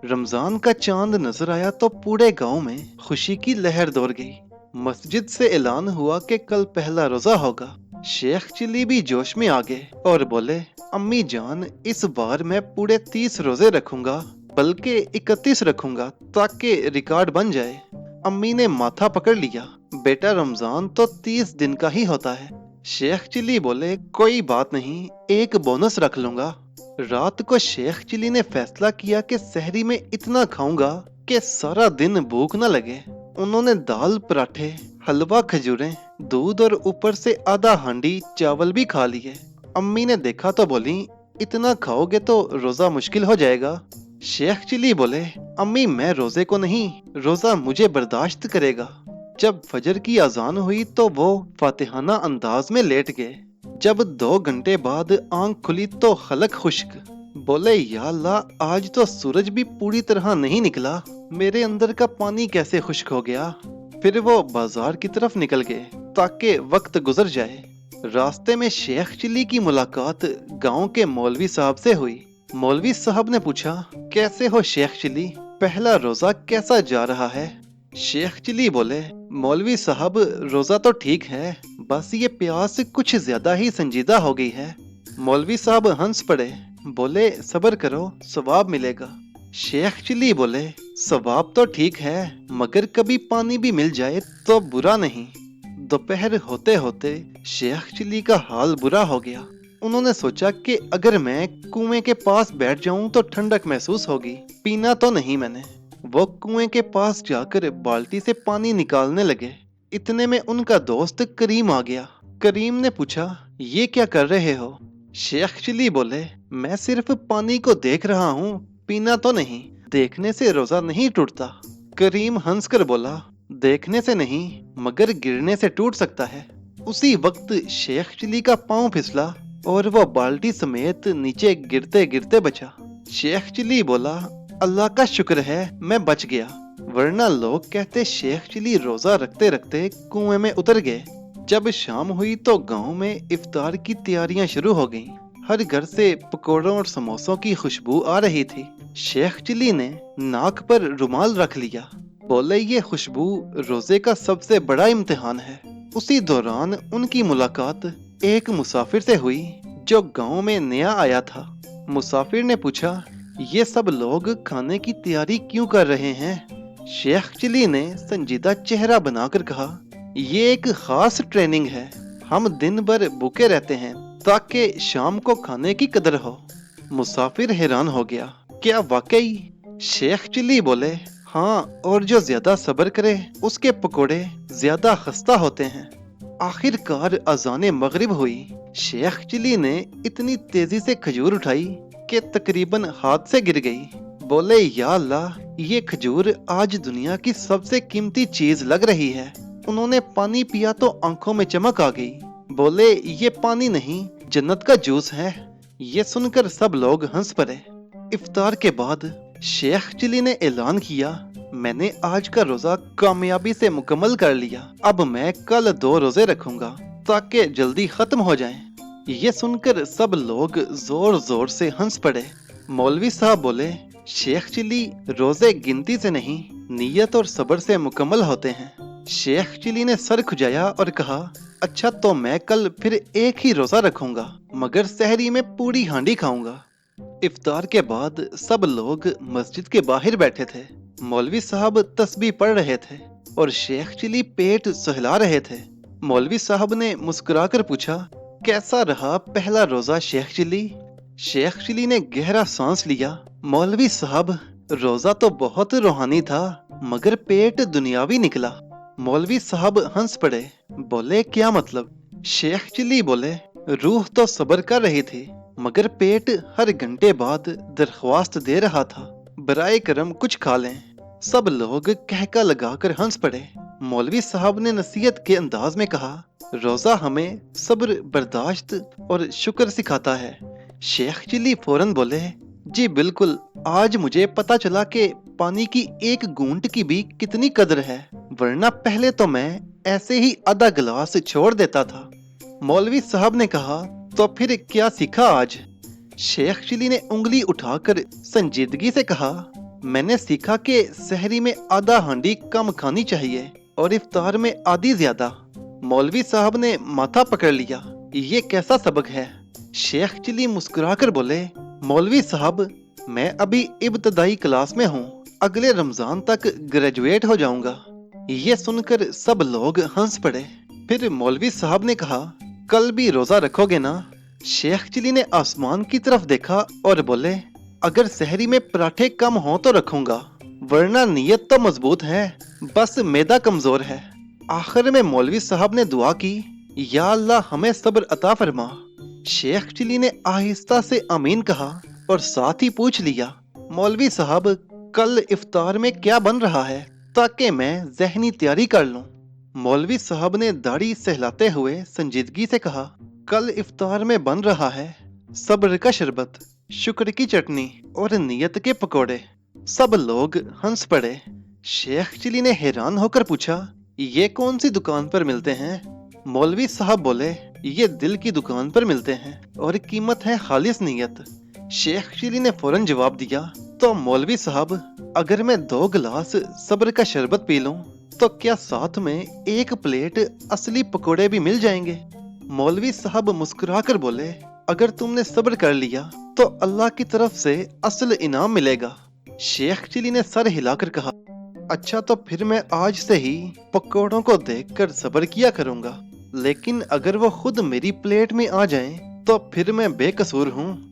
रमजान का चांद नजर आया तो पूरे गांव में खुशी की लहर दौड़ गई। मस्जिद से ऐलान हुआ कि कल पहला रोजा होगा। शेख चिल्ली भी जोश में आ गए और बोले, अम्मी जान, इस बार मैं पूरे 30 रोजे रखूंगा, बल्कि 31 रखूंगा, ताकि रिकॉर्ड बन जाए। अम्मी ने माथा पकड़ लिया, बेटा रमजान तो 30 दिन का ही होता है। शेख चिल्ली बोले, कोई बात नहीं, एक बोनस रख लूंगा। रात को शेख चिली ने फैसला किया कि सहरी में इतना खाऊंगा कि सारा दिन भूख न लगे। उन्होंने दाल, पराठे, हलवा, खजूरें, दूध और ऊपर से आधा हांडी चावल भी खा लिए। अम्मी ने देखा तो बोली, इतना खाओगे तो रोजा मुश्किल हो जाएगा। शेख चिली बोले, अम्मी मैं रोजे को नहीं, रोजा मुझे बर्दाश्त करेगा। जब फजर की अजान हुई तो वो फातिहाना अंदाज में लेट गए। जब 2 घंटे बाद आंख खुली तो खलक खुश्क। बोले, या अल्लाह, आज तो सूरज भी पूरी तरह नहीं निकला, मेरे अंदर का पानी कैसे खुश्क हो गया। फिर वो बाजार की तरफ निकल गए ताकि वक्त गुजर जाए। रास्ते में शेख चिल्ली की मुलाकात गांव के मौलवी साहब से हुई। मौलवी साहब ने पूछा, कैसे हो शेख चिल्ली, पहला रोजा कैसा जा रहा है। शेख चिल्ली बोले, मौलवी साहब रोजा तो ठीक है, बस ये प्यास कुछ ज्यादा ही संजीदा हो गई है। मौलवी साहब हंस पड़े, बोले, सब्र करो, सवाब मिलेगा। शेख चिल्ली बोले, सवाब तो ठीक है, मगर कभी पानी भी मिल जाए तो बुरा नहीं। दोपहर होते होते शेख चिल्ली का हाल बुरा हो गया। उन्होंने सोचा कि अगर मैं कुएं के पास बैठ जाऊं तो ठंडक महसूस होगी। पीना तो नहीं मैंने। वो कुएं के पास जाकर बाल्टी से पानी निकालने लगे। इतने में उनका दोस्त करीम आ गया। करीम ने पूछा, ये क्या कर रहे हो। शेख चिल्ली बोले, मैं सिर्फ पानी को देख रहा हूँ, पीना तो नहीं, देखने से रोजा नहीं टूटता। करीम हंसकर बोला, देखने से नहीं मगर गिरने से टूट सकता है। उसी वक्त शेख चिल्ली का पांव फिसला और वो बाल्टी समेत नीचे गिरते गिरते बचा। शेख चिल्ली बोला, अल्लाह का शुक्र है मैं बच गया, वरना लोग कहते शेख चिल्ली रोजा रखते रखते कुएं में उतर गए। जब शाम हुई तो गांव में इफ्तार की तैयारियां शुरू हो गईं। हर घर से पकौड़ों और समोसों की खुशबू आ रही थी। शेख चिल्ली ने नाक पर रुमाल रख लिया। बोले, ये खुशबू रोजे का सबसे बड़ा इम्तिहान है। उसी दौरान उनकी मुलाकात एक मुसाफिर से हुई जो गांव में नया आया था। मुसाफिर ने पूछा, ये सब लोग खाने की तैयारी क्यों कर रहे हैं। शेख चिल्ली ने संजीदा चेहरा बनाकर कहा, ये एक खास ट्रेनिंग है, हम दिन भर भूखे रहते हैं ताकि शाम को खाने की कदर हो। मुसाफिर हैरान हो गया, क्या वाकई। शेख चिल्ली बोले, हाँ, और जो ज्यादा सब्र करे उसके पकोड़े ज्यादा खस्ता होते हैं। आखिरकार अजाने मगरिब हुई। शेख चिल्ली ने इतनी तेजी से खजूर उठाई कि तकरीबन हाथ से गिर गई। बोले, या अल्लाह, ये खजूर आज दुनिया की सबसे कीमती चीज लग रही है। उन्होंने पानी पिया तो आंखों में चमक आ गई। बोले, ये पानी नहीं, जन्नत का जूस है। ये सुनकर सब लोग हंस पड़े। इफ्तार के बाद शेख चिल्ली ने ऐलान किया, मैंने आज का रोजा कामयाबी से मुकम्मल कर लिया। अब मैं कल 2 रोजे रखूंगा ताकि जल्दी खत्म हो जाएं। ये सुनकर सब लोग जोर जोर से हंस पड़े। मौलवी साहब बोले, शेख चिल्ली, रोजे गिनती से नहीं, नीयत और सब्र से मुकम्मल होते हैं। शेख चिल्ली ने सर खुजाया और कहा, अच्छा तो मैं कल फिर एक ही रोजा रखूंगा, मगर सहरी में पूरी हांडी खाऊंगा। इफ्तार के बाद सब लोग मस्जिद के बाहर बैठे थे। मौलवी साहब तस्बीह पढ़ रहे थे और शेख चिल्ली पेट सहला रहे थे। मौलवी साहब ने मुस्कुराकर पूछा, कैसा रहा पहला रोजा शेख चिल्ली। शेख चिल्ली ने गहरा सांस लिया, मौलवी साहब, रोजा तो बहुत रूहानी था, मगर पेट दुनियावी निकला। मौलवी साहब हंस पड़े, बोले, क्या मतलब। शेख चिल्ली बोले, रूह तो सब्र कर रही थी, मगर पेट हर घंटे बाद दरख्वास्त दे रहा था, बराए करम कुछ खा लें। सब लोग कहका लगाकर हंस पड़े। मौलवी साहब ने नसीहत के अंदाज में कहा, रोजा हमें सब्र, बर्दाश्त और शुक्र सिखाता है। शेख चिल्ली फौरन बोले, जी बिल्कुल, आज मुझे पता चला कि पानी की एक घूंट की भी कितनी कदर है, वरना पहले तो मैं ऐसे ही आधा गिलास छोड़ देता था। मौलवी साहब ने कहा, तो फिर क्या सीखा आज। शेख चिल्ली ने उंगली उठाकर संजीदगी से कहा, میں نے سیکھا کہ सहरी में आधा हांडी कम खानी चाहिए और इफ्तार में आधी ज्यादा। मौलवी साहब ने माथा पकड़ लिया। ये कैसा सबक है? शेख चिली मुस्कुराकर बोले, मौलवी साहब, मैं अभी इब्तदाई क्लास में हूँ, अगले रमजान तक ग्रेजुएट हो जाऊंगा। ये सुनकर सब लोग हंस पड़े। फिर मौलवी साहब ने कहा, कल भी रोजा रखोगे ना? शेख चिली ने आसमान की तरफ देखा और बोले, अगर सहरी में पराठे कम हो तो रखूंगा, वरना नीयत तो मजबूत है, बस मैदा कमजोर है। आखिर में मौलवी साहब ने दुआ की, या अल्लाह हमें सब्र अता फरमा। शेख चिली ने आहिस्ता से आमीन कहा और साथ ही पूछ लिया, मौलवी साहब, कल इफ्तार में क्या बन रहा है, ताकि मैं जहनी तैयारी कर लूं। मौलवी साहब ने दाढ़ी सहलाते हुए संजीदगी से कहा, कल इफ्तार में बन रहा है सब्र का शरबत, शुक्र की चटनी और नियत के पकोड़े। सब लोग हंस पड़े। शेख चिली ने हैरान होकर पूछा, ये कौन सी दुकान पर मिलते हैं? मौलवी साहब बोले, ये दिल की दुकान पर मिलते हैं और कीमत है खालिस नियत। शेख चिली ने फौरन जवाब दिया, तो मौलवी साहब, अगर मैं 2 गिलास सब्र का शरबत पी लूं तो क्या साथ में 1 प्लेट असली पकोड़े भी मिल जाएंगे? मौलवी साहब मुस्कुराकर बोले, अगर तुमने सब्र कर लिया तो अल्लाह की तरफ से असल इनाम मिलेगा। शेख चिली ने सर हिलाकर कहा, अच्छा तो फिर मैं आज से ही पकोड़ों को देखकर सब्र किया करूंगा, लेकिन अगर वो खुद मेरी प्लेट में आ जाएं तो फिर मैं बेकसूर हूँ।